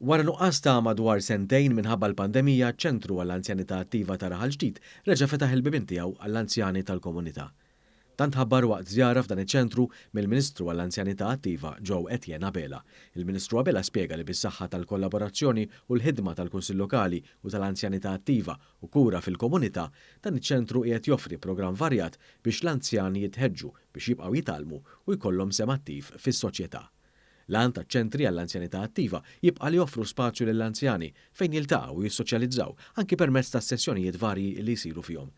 Wara nuqqas ta' madwar sentejn minħabba l-pandemija, ċ-Ċentru għall-Anzjanità Attiva ta' Raħal Ġdid reġa' fetaħ il-bibien tiegħu għall-anzjani tal-komunità. Tant ħabbar waqt żjara f'dan iċ-ċentru mill-Ministru għall-Anzjanità Attiva Joe Etienne Abela. Il-Ministru Abela spjega li bis-saħħa tal-kollaborazzjoni u l-ħidma tal-Kunsill Lokali u tal-Anzjanità Attiva u kura fil-komunità, dan iċ-ċentru qiegħed joffri programm varjat biex l-anzjani jitħeġġu biex jibqgħu jitalmu u jkollhom sem attiv fis-soċjetà. L-għan taċ-ċentri għall-anzjanità attiva jibqa' li joffru spazju lill-anzjani fejn jiltaqgħu u jissoċjalizzaw anki permezz ta' sessjonijiet varji li jsiru fihom.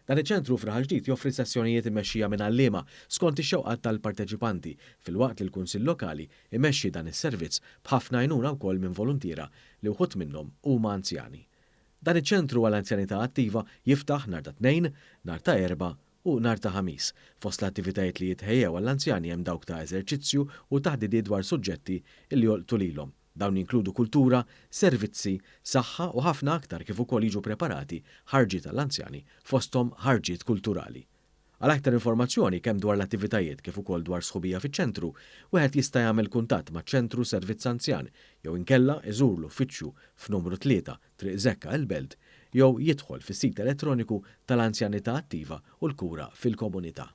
Dan iċ-ċentru f'Raħal Ġdid joffri sessjonijiet immexxija minn għalliema skont ix-xewqat tal-parteċipanti filwaqt li l-Kunsill Lokali imexxi dan is-servizz b'ħafna għajnuna wkoll minn volontiera li wħud minnhom huma anzjani. Dan iċ-ċentru għall-anzjanità attiva jiftaħ nhar ta' Tnejn, nhar ta' Erba' u nhar ta' Ħamis. Fost l-attivitajiet li jitħejjew għall-anzjani hemm dawk ta' eżerċizzju u taħdidiet dwar suġġetti li jolqtu lilhom. Dawn jinkludu kultura, servizzi, saħħa u ħafna aktar kif ukoll jiġu preparati ħarġiet tal-anzjani fosthom ħarġiet kulturali. Għal aktar informazzjoni kemm dwar l-attivitajiet kif ukoll dwar sħubija fiċ-ċentru, wieħed jista' jagħmel kuntatt maċ-ċentru Servizz Anzjan jew inkella iżur l-uffiċċju f'numru 3 Triq Żekka il-Belt jew jidħol fis-sit elettroniku tal-Anzjanità Attiva u l-Kura fil-Komunità.